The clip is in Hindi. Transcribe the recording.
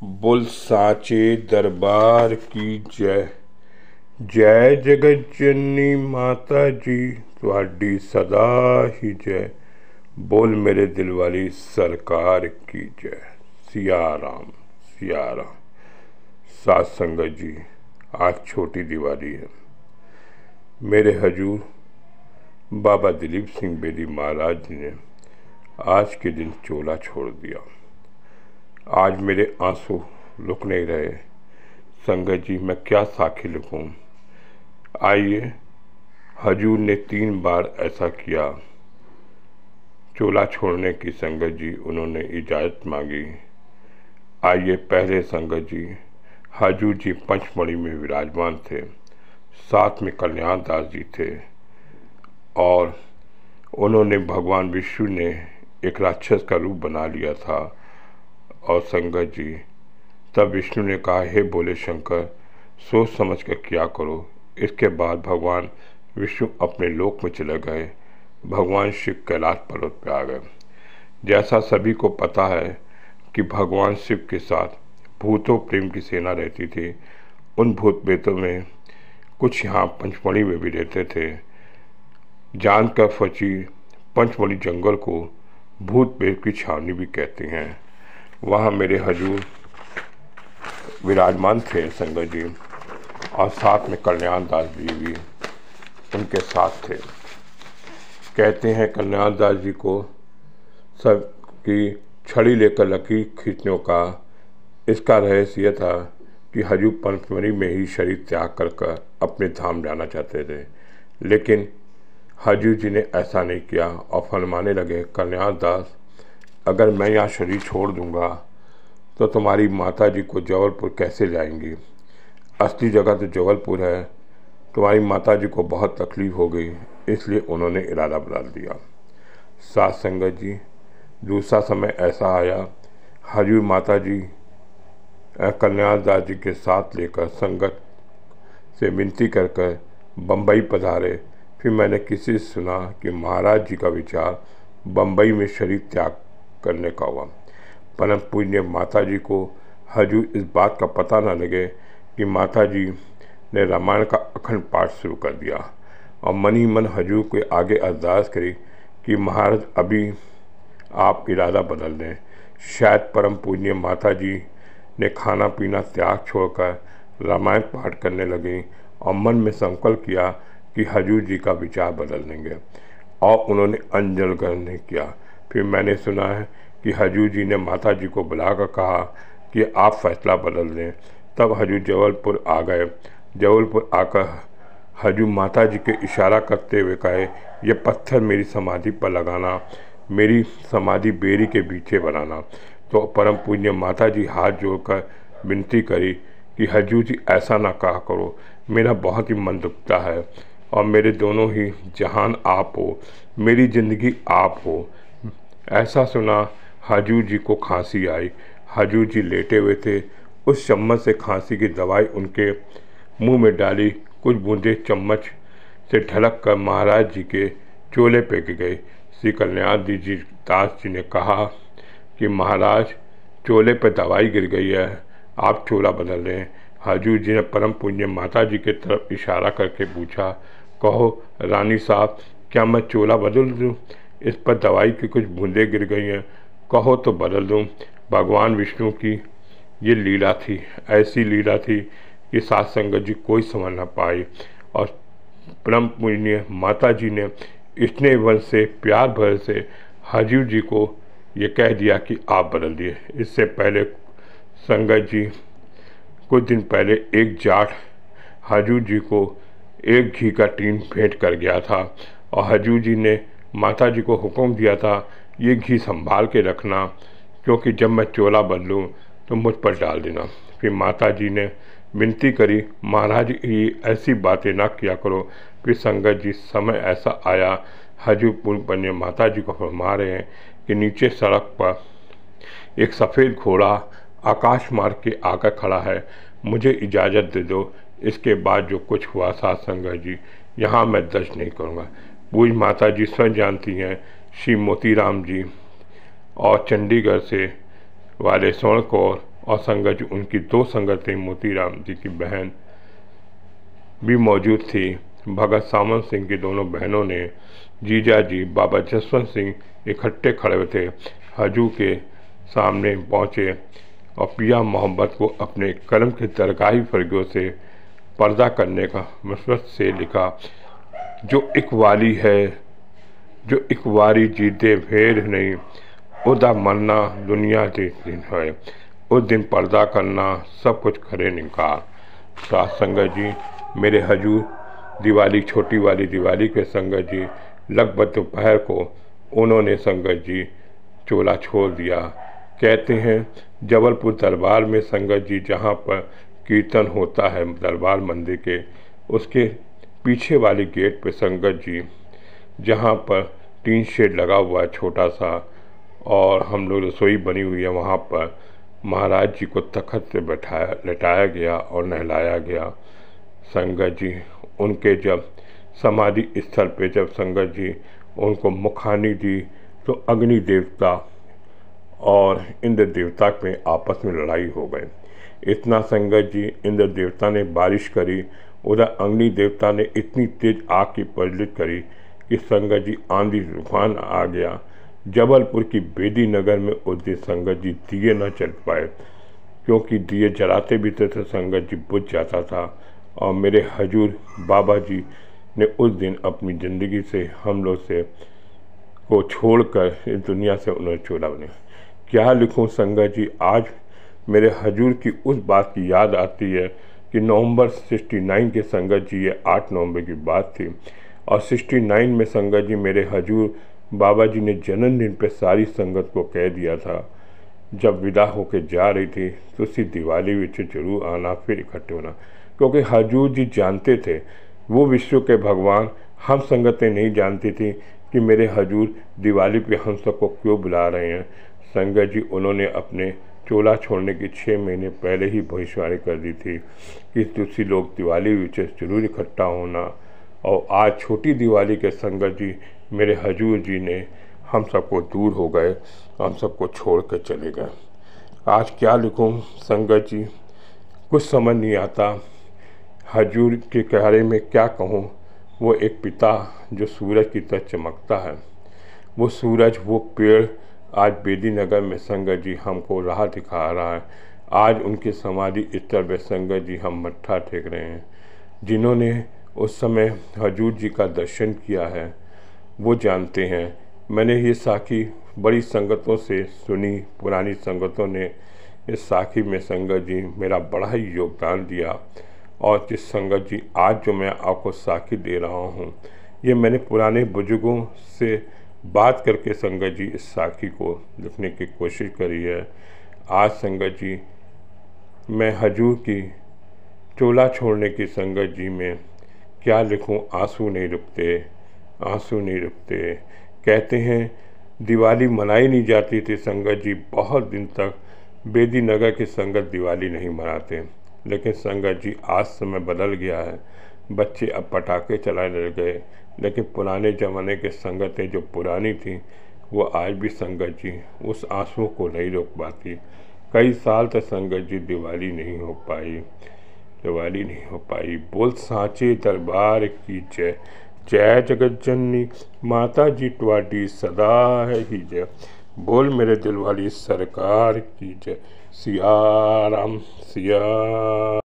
बोल साचे दरबार की जय। जय जगत जननी माता जी ਤੁਹਾਡੀ सदा ही जय। बोल मेरे दिल वाली सरकार की जय। सिया राम सिया राम। सात संगत जी, आज छोटी दिवाली है। मेरे हजूर बाबा दिलीप सिंह बेदी महाराज जी ने आज के दिन चोला छोड़ दिया। आज मेरे आंसू रुक नहीं रहे। संगत जी, मैं क्या साखी लिखूं। आइए, हजूर ने 3 बार ऐसा किया। चोला छोड़ने की संगत जी उन्होंने इजाज़त मांगी। आइए, पहले संगत जी, हजूर जी पंचमढ़ी में विराजमान थे। साथ में कल्याण दास जी थे और उन्होंने भगवान विष्णु ने एक राक्षस का रूप बना लिया था। और संगत जी, तब विष्णु ने कहा, हे बोले शंकर, सोच समझ कर क्या करो। इसके बाद भगवान विष्णु अपने लोक में चले गए। भगवान शिव कैलाश पर्वत पर आ गए। जैसा सभी को पता है कि भगवान शिव के साथ भूतों प्रेम की सेना रहती थी। उन भूत प्रेतों में कुछ यहाँ पंचमढ़ी में भी रहते थे। जानकर फंसी पंचमढ़ी जंगल को भूत प्रेत की छावनी भी कहते हैं। वहाँ मेरे हजूर विराजमान थे संगत जी, और साथ में कल्याण दास जी भी उनके साथ थे। कहते हैं कल्याण दास जी को सब की छड़ी लेकर लकीर खींचने का इसका रहस्य यह था कि हजूर पंचमढ़ी में ही शरीर त्याग कर अपने धाम जाना चाहते थे। लेकिन हजूर जी ने ऐसा नहीं किया और फरमाने लगे, कल्याण दास, अगर मैं यहाँ शरीर छोड़ दूँगा तो तुम्हारी माता जी को जबलपुर कैसे लाएंगी। असली जगह तो जबलपुर है। तुम्हारी माता जी को बहुत तकलीफ हो गई, इसलिए उन्होंने इरादा बदल दिया। सात संगत जी, दूसरा समय ऐसा आया, हजूर माता जी कल्याण दास जी के साथ लेकर संगत से विनती कर बम्बई पधारे। फिर मैंने किसी से सुना कि महाराज जी का विचार बम्बई में शरीर त्याग करने का हुआ। परम पूज्य माता जी को हजूर इस बात का पता न लगे कि माता जी ने रामायण का अखंड पाठ शुरू कर दिया और मन ही मन हजूर के आगे अरदास करी कि महाराज अभी आप इरादा बदल दें। शायद परम पूज्य माता जी ने खाना पीना त्याग छोड़कर रामायण पाठ करने लगी और मन में संकल्प किया कि हजूर जी का विचार बदल देंगे, और उन्होंने अंजल ग्रहण नहीं किया। फिर मैंने सुना है कि हजूर जी ने माता जी को बुलाकर कहा कि आप फैसला बदल दें। तब हजूर जबलपुर आ गए। जबलपुर आकर हजूर माता जी के इशारा करते हुए कहे, ये पत्थर मेरी समाधि पर लगाना, मेरी समाधि बेरी के पीछे बनाना। तो परम पूज्य माता जी हाथ जोड़कर विनती करी कि हजूर जी ऐसा ना कहा करो, मेरा बहुत ही मन दुखता है और मेरे दोनों ही जहान आप हो, मेरी ज़िंदगी आप हो। ऐसा सुना हजूर जी को खांसी आई। हजूर जी लेटे हुए थे। उस चम्मच से खांसी की दवाई उनके मुंह में डाली। कुछ बूंदे चम्मच से ढलक कर महाराज जी के चोले पे गई। श्री कल्याण दास जी ने कहा कि महाराज, चोले पे दवाई गिर गई है, आप चोला बदल लें। हजूर जी ने परम पुण्य माता जी की तरफ इशारा करके पूछा, कहो रानी साहब, क्या मैं चोला बदल दूँ? इस पर दवाई की कुछ बूंदें गिर गई हैं, कहो तो बदल दूँ। भगवान विष्णु की ये लीला थी, ऐसी लीला थी कि सात संगत जी कोई समझ न पाई। और परम पुण्य माता जी ने स्नेह वन से प्यार भर से हजूर जी को ये कह दिया कि आप बदल दिए। इससे पहले संगत जी कुछ दिन पहले एक जाट हजूर जी को एक घी का टीन भेंट कर गया था और हजूर जी ने माता जी को हुक्म दिया था, ये घी संभाल के रखना, क्योंकि जब मैं चोला बदलूं तो मुझ पर डाल देना। फिर माता जी ने विनती करी, महाराज ये ऐसी बातें ना किया करो। फिर संगत जी समय ऐसा आया, हजूर पुण्य माता जी को फरमा रहे हैं कि नीचे सड़क पर एक सफ़ेद घोड़ा आकाश मार्ग के आकर खड़ा है, मुझे इजाज़त दे दो। इसके बाद जो कुछ हुआ सात संगत जी, यहाँ मैं दर्ज नहीं करूँगा। पूज माता जी स्वयं जानती हैं। श्री मोतीराम जी और चंडीगढ़ से वाले स्वर्ण कौर और संगत जी उनकी 2 संगतें मोतीराम जी की बहन भी मौजूद थी। भगत सामंत सिंह की दोनों बहनों ने जीजा जी बाबा जसवंत सिंह इकट्ठे खड़े थे, हजू के सामने पहुँचे और पिया मोहब्बत को अपने कलम के दरगाही फर्गियों से पर्दा करने का मशवत से लिखा, जो इकवाली है, जो इकवारी जीते फेर नहीं, उदा मरना दुनिया के दिन है, उस दिन पर्दा करना सब कुछ करे निकार। साथ संगत जी मेरे हजूर दिवाली, छोटी वाली दिवाली के संगत जी लगभग दोपहर को उन्होंने संगत जी चोला छोड़ दिया। कहते हैं जबलपुर दरबार में संगत जी जहाँ पर कीर्तन होता है दरबार मंदिर के, उसके पीछे वाली गेट पे संगत जी जहाँ पर टीन शेड लगा हुआ है छोटा सा और हम लोग रसोई बनी हुई है, वहाँ पर महाराज जी को तख्त से लेटाया गया और नहलाया गया। संगत जी उनके जब समाधि स्थल पे जब संगत जी उनको मुखानी दी तो अग्नि देवता और इंद्र देवता में आपस में लड़ाई हो गई। इतना संगत जी इंद्र देवता ने बारिश करी, उधर अग्नि देवता ने इतनी तेज आग की प्रज्वलित करी कि संगत जी आंधी तूफान आ गया। जबलपुर की बेदी नगर में उस दिन संगत जी दिए न चल पाए, क्योंकि दिए जलाते भी थे तो संगत जी बुझ जाता था। और मेरे हजूर बाबा जी ने उस दिन अपनी ज़िंदगी से हम लोग से को छोड़कर इस दुनिया से उन्होंने छोड़ा। उन्हें क्या लिखूं संगत जी, आज मेरे हजूर की उस बात की याद आती है कि नवंबर 69 के संगत जी, ये 8 नवंबर की बात थी और 69 में संगत जी मेरे हजूर बाबा जी ने जन्मदिन पे सारी संगत को कह दिया था, जब विदा होकर जा रही थी तो उसी दिवाली विच जरूर आना, फिर इकट्ठे होना, क्योंकि हजूर जी जानते थे वो विश्व के भगवान। हम संगतें नहीं जानती थी कि मेरे हजूर दिवाली पे हम सबको क्यों बुला रहे हैं। संगत जी उन्होंने अपने चोला छोड़ने की 6 महीने पहले ही भविष्यवाणी कर दी थी कि तुलसी लोग दिवाली विच जरूर इकट्ठा होना। और आज छोटी दिवाली के संगत जी मेरे हजूर जी ने हम सबको दूर हो गए, हम सबको छोड़ कर चले गए। आज क्या लिखूं संगत जी, कुछ समझ नहीं आता। हजूर के बारे में क्या कहूं, वो एक पिता जो सूरज की तरह चमकता है, वो सूरज, वो पेड़ आज बेदी नगर में संगत जी हमको राह दिखा रहा है। आज उनके समाधि स्थल पर संगत जी हम मत्था टेक रहे हैं। जिन्होंने उस समय हजूर जी का दर्शन किया है वो जानते हैं। मैंने ये साखी बड़ी संगतों से सुनी, पुरानी संगतों ने इस साखी में संगत जी मेरा बड़ा ही योगदान दिया। और जिस संगत जी आज जो मैं आपको साखी दे रहा हूँ, ये मैंने पुराने बुजुर्गों से बात करके संगत जी इस साखी को लिखने की कोशिश करी है। आज संगत जी मैं हजूर की चोला छोड़ने की संगत जी में क्या लिखूं, आंसू नहीं रुकते, आंसू नहीं रुकते। कहते हैं दिवाली मनाई नहीं जाती थी संगत जी, बहुत दिन तक बेदी नगर की संगत दिवाली नहीं मनाते, लेकिन संगत जी आज समय बदल गया है। बच्चे अब पटाखे चलाने लग गए, लेकिन पुराने ज़माने के संगतें जो पुरानी थी वो आज भी संगत जी उस आंसू को नहीं रोक पाती। कई साल तक संगत जी दिवाली नहीं हो पाई, दिवाली नहीं हो पाई। बोल सांचे दरबार की जय, जय जगत जननी माता जी ट्वाडी सदा है ही जय। बोल मेरे दिल वाली सरकार की जय। सिया राम सिया।